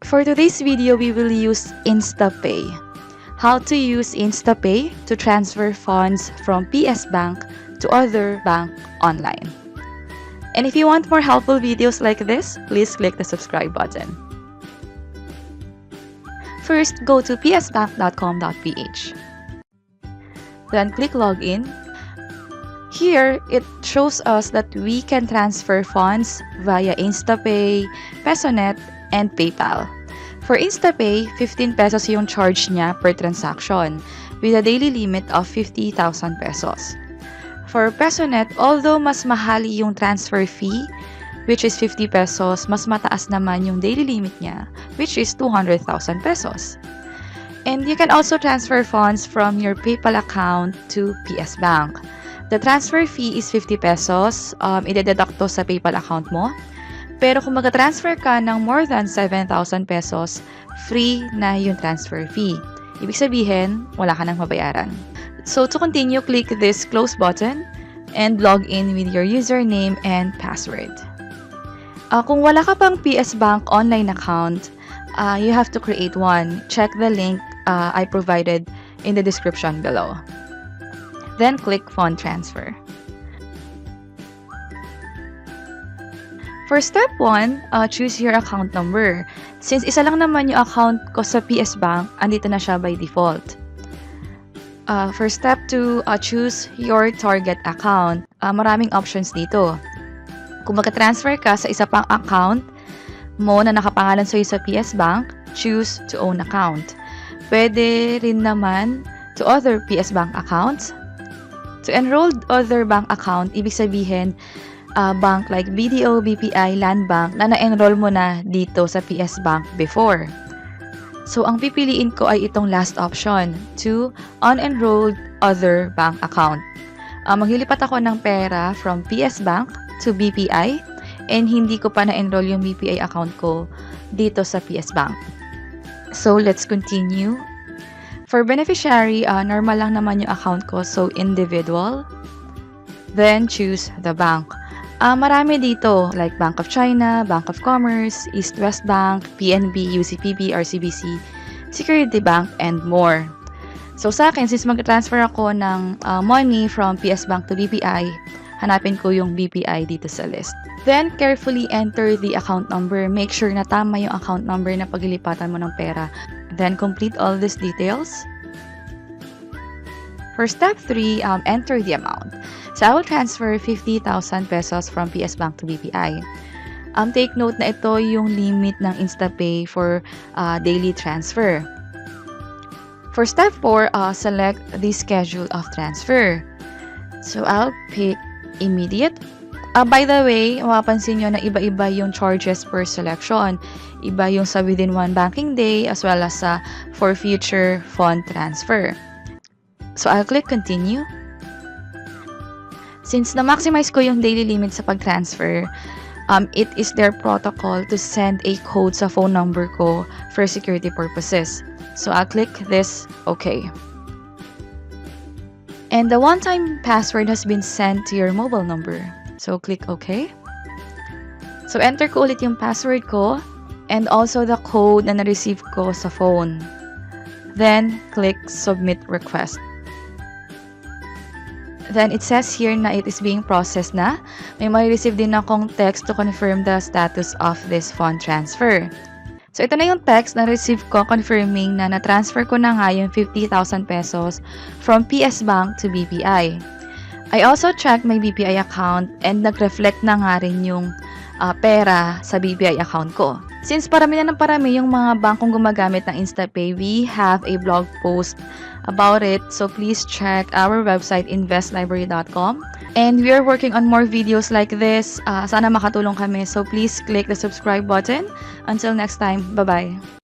For today's video, we will use InstaPay. How to use InstaPay to transfer funds from PSBank to other bank online. And if you want more helpful videos like this, please click the subscribe button. First, go to psbank.com.ph. Then click Login. Here, it shows us that we can transfer funds via InstaPay, PesoNet, and PayPal. For InstaPay, 15 pesos yung charge niya per transaction with a daily limit of 50,000 pesos. For PesoNet, although mas mahali yung transfer fee, which is 50 pesos, mas mataas naman yung daily limit niya, which is 200,000 pesos. And you can also transfer funds from your PayPal account to PSBank. The transfer fee is 50 pesos, ide-deduct to sa PayPal account mo. Pero kung mag-transfer ka ng more than 7,000 pesos, free na yung transfer fee. Ibig sabihin, wala ka nang mabayaran. So to continue, click this close button and log in with your username and password. Kung wala ka pang PSBank Online Account, you have to create one. Check the link I provided in the description below. Then click Fund Transfer. For step 1, choose your account number. Since isa lang naman yung account ko sa PSBank, andito na siya by default. For step 2, choose your target account. Maraming options dito. Kung mag-transfer ka sa isa pang account mo na nakapangalan sa'yo sa PSBank, choose to own account. Pwede rin naman to other PSBank accounts. To enrolled other bank account, ibig sabihin, bank like BDO, BPI, Land Bank na na-enroll mo na dito sa PSBank before. So, ang pipiliin ko ay itong last option, to unenrolled other bank account. Maglilipat ako ng pera from PSBank to BPI and hindi ko pa na-enroll yung BPI account ko dito sa PSBank. So, let's continue. For beneficiary, normal lang naman yung account ko, so individual. Then, choose the bank. Marami dito, like Bank of China, Bank of Commerce, East West Bank, PNB, UCPB, RCBC, Security Bank, and more. So sa akin, since mag-transfer ako ng money from PSBank to BPI, hanapin ko yung BPI dito sa list. Then, carefully enter the account number. Make sure na tama yung account number na paglilipatan mo ng pera. Then, complete all these details. For step 3, enter the amount. So, I will transfer 50,000 pesos from PSBank to BPI. Take note na ito yung limit ng InstaPay for daily transfer. For step 4, select the schedule of transfer. So, I'll pick immediate. By the way, mapapansin nyo na iba-iba yung charges per selection. Iba yung sa within one banking day as well as sa for future fund transfer. So, I'll click continue. Since na-maximize ko yung daily limit sa pag-transfer, it is their protocol to send a code sa phone number ko for security purposes. So, I'll click this OK. And the one-time password has been sent to your mobile number. So, click OK. So, enter ko ulit yung password ko and also the code na na-receive ko sa phone. Then, click Submit Request. Then, it says here na it is being processed na. May ma-receive din akong text to confirm the status of this fund transfer. So, ito na yung text na receive ko confirming na na-transfer ko na nga yung 50,000 pesos from PSBank to BPI. I also checked my BPI account and nag-reflect na nga rin yung pera sa BPI account ko. Since parami na ng parami yung mga bankong gumagamit ng InstaPay, we have a blog post about it. So please check our website, investlibrary.com. And we are working on more videos like this. Sana makatulong kami. So please click the subscribe button. Until next time, bye-bye.